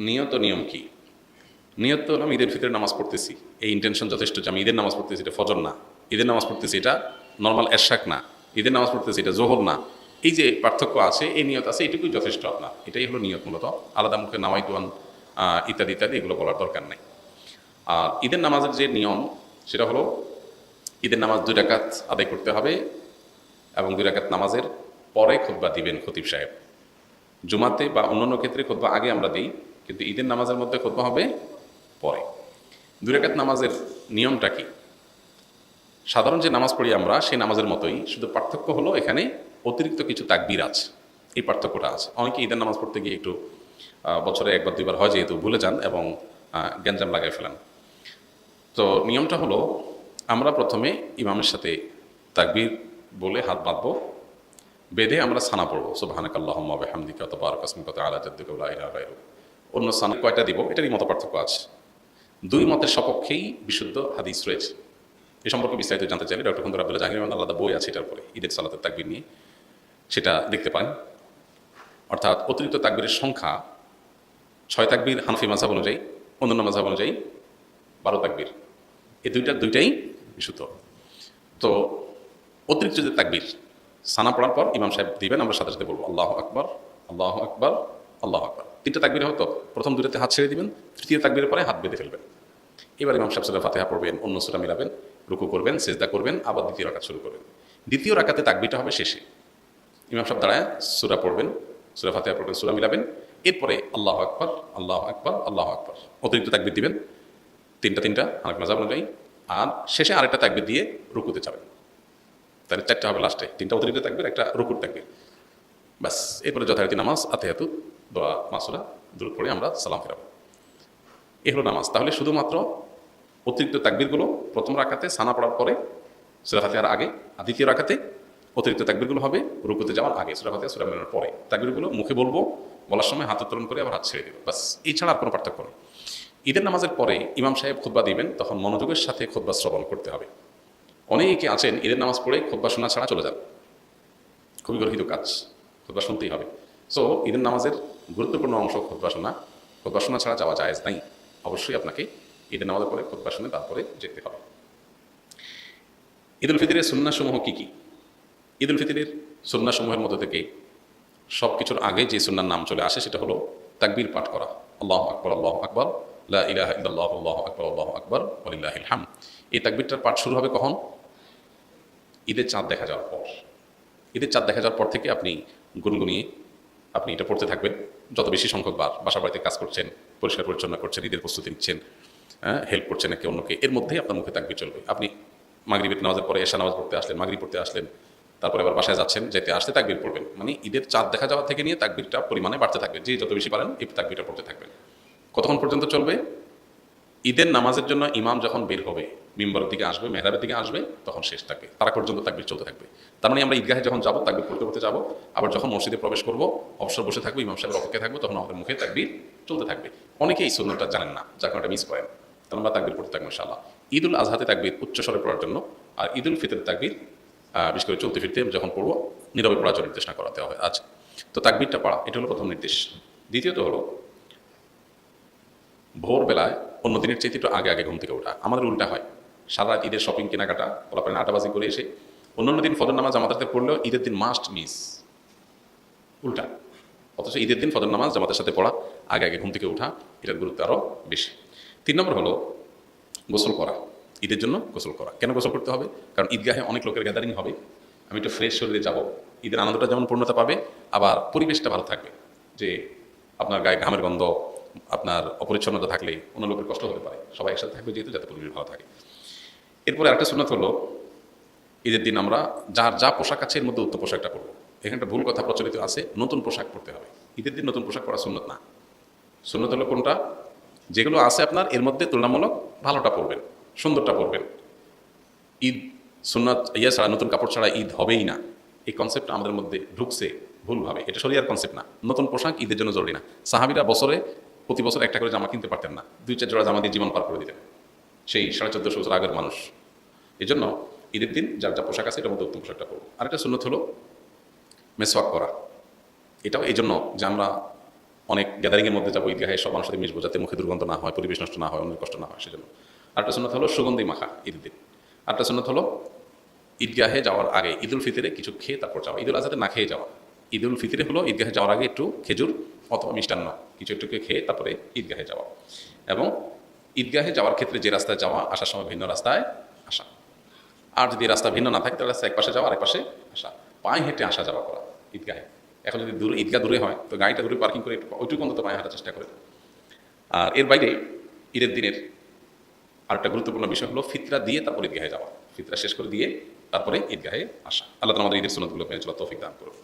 নিয়ত নিয়ম কি? নিয়ত তো হলাম ঈদের ফিতরের নামাজ পড়তেছি, এই ইন্টেনশন যথেষ্ট যে আমি ঈদের নামাজ পড়তেছি, এটা ফজর না। ঈদের নামাজ পড়তেছি, এটা নর্মাল এরশাক না। ঈদের নামাজ পড়তেছি, এটা জোহর না। এই যে পার্থক্য আছে, এই নিয়ত আছে, এটুকুই যথেষ্ট আপনার। এটাই হলো নিয়ত মূলত। আলাদা মুখে নাওয়াইতুয়ান ইত্যাদি ইত্যাদি এগুলো বলার দরকার নেই। আর ঈদের নামাজের যে নিয়ম, সেটা হলো ঈদের নামাজ 2 রাকাত আদায় করতে হবে এবং 2 রাকাত নামাজের পরে খুতবা দিবেন খতিব সাহেব। জুমাতে বা অন্যান্য ক্ষেত্রে খুতবা আগে আমরা দিই, কিন্তু ঈদের নামাজের মধ্যে খুতবা হবে পরে। 2 রাকাত নামাজের নিয়মটা কি? সাধারণ যে নামাজ পড়ি আমরা সেই নামাজের মতোই, শুধু পার্থক্য হলো এখানে অতিরিক্ত কিছু তাকবীর আছে। এই পার্থক্যটা আছে। অনেকে ঈদের নামাজ পড়তে গিয়ে একটু বছরে 1-2 বার হয় যেহেতু ভুলে যান এবং গ্যাঞ্জাম লাগাই ফেলেন। তো নিয়মটা হলো, আমরা প্রথমে ইমামের সাথে তাকবীর বলে হাত বাঁধবো, বেঁধে আমরা সানা পড়বো, সুবহানাকাল্লাহুম্মা ওয়া বিহামদিকা ওয়া তাবারাকা ইসমুকা ওয়া তাআলা জাদ্দুকা ওয়া লা ইলাহা গায়রুক। অন্য সানা কয়টা দিব এটারই মত পার্থক্য আছে। 2 মতের সপক্ষেই বিশুদ্ধ হাদিস রয়েছে। এ সম্পর্কে বিস্তারিত জানতে চাইলে ডক্টর খন্দকার আব্দুল্লাহ জাহাঙ্গীর রহমানের আলাদা বই আছে এটার পরে, ঈদের সালাতের তাকবীর নিয়ে, সেটা দেখতে পান। অর্থাৎ অতিরিক্ত তাকবীরের সংখ্যা 6 তাকবীর হানফি মাযহাব অনুযায়ী, অন্যান্য মাযহাব অনুযায়ী 12 তাকবীর। এই দুইটাই বিশুদ্ধ। তো অতিরিক্ত যে তাকবীর, সানা পড়ার পর ইমাম সাহেব দিবেন, আমরা সাথে সাথে বলবো আল্লাহু আকবার, আল্লাহু আকবার, আল্লাহু আকবার। 3টা তাকবীর হতো, প্রথম 2টাতে হাত ছেড়ে দিবেন, তৃতীয় তাকবীরের পরে হাত বেঁধে ফেলবেন। এবার ইমাম সাহেব সূরা ফাতিহা পড়বেন, অন্য সূরা মিলাবেন, রুকু করবেন, সিজদা করবেন, আবার দ্বিতীয় রাকাত শুরু করবেন। দ্বিতীয় রাকাতে তাকবীরটা হবে শেষে। ইমাম সাহেব দাঁড়ায় সূরা পড়বেন, সূরা ফাতিহা পড়বেন, সূরা মিলাবেন, এরপরে আল্লাহু আকবার, আল্লাহু আকবার, আল্লাহু আকবার, অতিরিক্ত তাকবীর দিবেন 3টা হানাফি মাযহাব অনুযায়ী। আর শেষে আরেকটা তাকবীর দিয়ে রুকুতে যাবেন। তাহলে 4টা হবে লাস্টে, 3টা অতিরিক্ত তাকবীর, একটা রুকুর তাকবীর, ব্যাস। এরপরে যথারীতি নামাজ, আতাহিয়াতু, দোয়া, মাসুরা, দুরূদ পড়ে আমরা সালাম ফেরাবো। এ হলো নামাজ। তাহলে শুধুমাত্র অতিরিক্ত তাকবীরগুলো প্রথম রাকাতে সানা পড়ার পরে, সূরা ফাতিহার আগে, আর দ্বিতীয় রাকাতে অতিরিক্ত তাকবীরগুলো হবে রুকুতে যাওয়ার আগে, সূরা ফাতিহা সূরা মিলানোর পরে। তাকবীরগুলো মুখে বলবো, বলার সময় হাত উত্তোলন করে আবার হাত ছেড়ে দেবো, বাস। এই ছাড়া আর কোনো পার্থক্য নেই। ঈদের নামাজের পরে ইমাম সাহেব খুতবা দিবেন, তখন মনোযোগের সাথে খুতবা শ্রবণ করতে হবে। অনেকে আছেন ঈদের নামাজ পড়ে খুতবা শোনা ছাড়া চলে যান, খুবই গর্হিত কাজ, খুতবা শুনতেই হবে। সো ঈদের নামাজের গুরুত্বপূর্ণ অংশ খুতবা শোনা, খুতবা শোনা ছাড়া যাওয়া জায়েজ নাই। অবশ্যই আপনাকে ঈদের নামাজের পরে খুতবা শুনে তারপরে যেতে হবে। ঈদুল ফিতরের সুন্নাহসমূহ কী কী? ঈদুল ফিতরের সুন্নাহসমূহের মধ্যে থেকে সব কিছুর আগে যে সুন্নার নাম চলে আসে সেটা হলো তাকবীর পাঠ করা, আল্লাহু আকবার, আল্লাহু আকবার, লা ইলাহা ইল্লাল্লাহু, আল্লাহু আকবার, আল্লাহু আকবার, ওয়া লিল্লাহিল হামদ। এই তাকবীরটার পাঠ শুরু হবে কখন? ঈদের চাঁদ দেখা যাওয়ার পর। ঈদের চাঁদ দেখা যাওয়ার পর থেকে আপনি গুনগুনিয়ে আপনি এটা পড়তে থাকবেন। যত বেশি সংখ্যক বার বাসা বাড়িতে কাজ করছেন, পরিষ্কার পরিচ্ছন্ন করছেন, ঈদের প্রস্তুতি নিচ্ছেন, হেল্প করছেন একে অন্যকে, এর মধ্যেই আপনার মুখে তাকবীর চলবে। আপনি মাগরিবের নামাজের পরে এশা নামাজ পড়তে আসলেন, মাগরিব পড়তে আসলেন, তারপরে আবার বাসায় যাচ্ছেন, যেতে আসতে তাকবীর পড়বেন। মানে ঈদের চাঁদ দেখা যাওয়া থেকে নিয়ে তাকবীরটা পরিমাণে বাড়তে থাকবে। যে যত বেশি পারেন এই তাকবীরটা পড়তে থাকবেন। কতক্ষণ পর্যন্ত চলবে? ঈদের নামাজের জন্য ইমাম যখন বের হবে, মিম্বরের দিকে আসবে, মেহরাবের দিকে আসবে, তখন শেষ থাকবে, তারা পর্যন্ত তাকবীর চলতে থাকবে। তার মানে আমরা ঈদগাহে যখন যাবো তাকবীর পড়তে পড়তে যাবো, আবার যখন মসজিদে প্রবেশ করবো অবসর বসে থাকবো, ইমাম সাহেবের অপেক্ষায় থাকবো, তখন আমাদের মুখে তাকবীর চলতে থাকবে। অনেকেই এই সুন্নাহটা জানেন না, যার কারণে মিস করেন। তখন আমরা তাকবীর পড়তে থাকবো ইনশাআল্লাহ। ঈদুল আজহাতে তাকবীর উচ্চস্বরে পড়ার জন্য, আর ঈদুল ফিতরের তাকবীর বিশেষ করে চলতে ফিরতে যখন পড়বো নীরবে পড়ার জন্য নির্দেশনা করাতে হবে। আচ্ছা, তো তাকবীরটা পড়া, এটা হলো প্রথম নির্দেশ। দ্বিতীয়ত হলো ভোরবেলায় অন্য দিনের চেয়ে একটু আগে আগে ঘুম থেকে ওঠা। আমাদের উল্টা হয়, সারা রাত ঈদের শপিং কেনাকাটা পোলাপান আটাবাজি করে এসে অন্যান্য দিন ফজর নামাজ জামাতের সাথে পড়লেও ঈদের দিন মাস্ট মিস, উল্টা। অথচ ঈদের দিন ফজর নামাজ জামাতের সাথে পড়া, আগে আগে ঘুম থেকে ওঠা, এটার গুরুত্ব আরও বেশি। 3 নম্বর হলো গোসল করা। ঈদের জন্য গোসল করা। কেন গোসল করতে হবে? কারণ ঈদগাহে অনেক লোকের গ্যাদারিং হবে, আমি একটু ফ্রেশ শরীরে যাব, ঈদের আনন্দটা যেমন পূর্ণতা পাবে, আবার পরিবেশটা ভালো থাকবে। যে আপনার গায়ে ঘামের গন্ধ, আপনার অপরিচ্ছন্নতা থাকলে অন্য লোকের কষ্ট হতে পারে, সবাই একসাথে থাকবে যেহেতু, যাতে পরিবেশ ভালো থাকে। এরপরে আরেকটা সুন্নাত হলো ঈদের দিন আমরা যার যা পোশাক আছে এর মধ্যে উত্তম পোশাকটা পরবো। এখানে একটা ভুল কথা প্রচলিত আছে, নতুন পোশাক পরতে হবে। ঈদের দিন নতুন পোশাক পরা সুন্নত না। সুন্নত হলো কোনটা? যেগুলো আছে আপনার এর মধ্যে তুলনামূলক ভালোটা পরবেন, সুন্দরটা পরবেন। ঈদ সুন্নাত ইয়া ছাড়া, নতুন কাপড় ছাড়া ঈদ হবেই না, এই কনসেপ্ট আমাদের মধ্যে ঢুকছে ভুলভাবে। এটা শরিয়ার কনসেপ্ট না। নতুন পোশাক ঈদের জন্য জরুরি না। সাহাবীরা বছরে প্রতি বছর একটা করে জামা কিনতে পারতেন না, 2-4 জোড়া জামা দিয়ে জীবন পার করে দিতেন সেই 1450 বছর আগের মানুষ। এই জন্য ঈদের দিন যার যা পোশাক আছে এটার মধ্যে উত্তম পোশাকটা পরবো। আরেকটা সুন্নত হলো মেসওয়াক করা। এটাও এই জন্য যে আমরা অনেক গ্যাদারিংয়ের মধ্যে যাবো, ঈদগাহে সব মানুষের সাথে মিশবো, যাতে মুখে দুর্গন্ধ না হয়, পরিবেশ নষ্ট না হয়, অন্যের কষ্ট না হয়, সেজন্য। আরেকটা সুন্নত হলো সুগন্ধি মাখা ঈদের দিন। আরেকটা সুন্নত হলো ঈদগাহে যাওয়ার আগে ঈদুল ফিতরে কিছু খেয়ে তারপর যাওয়া, ঈদুল আজহাতে না খেয়ে যাওয়া। ঈদুল ফিতরে হলো ঈদগাহে যাওয়ার আগে একটু খেজুর অথবা মিষ্টান্ন কিছু একটু খেয়ে তারপরে ঈদগাহে যাওয়া। এবং ঈদগাহে যাওয়ার ক্ষেত্রে যে রাস্তায় যাওয়া, আসার সময় ভিন্ন রাস্তায় আসা। আর যদি রাস্তা ভিন্ন না থাকে তাহলে রাস্তা এক পাশে যাওয়া, আরেক পাশে আসা, পায়ে হেঁটে আসা যাওয়া করা ঈদগাহে। এখন যদি দূরে ঈদগাহ দূরে হয় তো গাড়িটা দূরে পার্কিং করে ওইটুকু অন্তত পায়ে হাঁটার চেষ্টা করে। আর এর বাইরে ঈদের দিনের আরেকটা গুরুত্বপূর্ণ বিষয় হলো ফিতরা দিয়ে তারপর ঈদগাহে যাওয়া, ফিতরা শেষ করে দিয়ে তারপরে ঈদগাহে আসা। আল্লাহ তাআলা আমাদের ঈদের সুন্নতগুলো মেনে চলার তৌফিক দান করুন।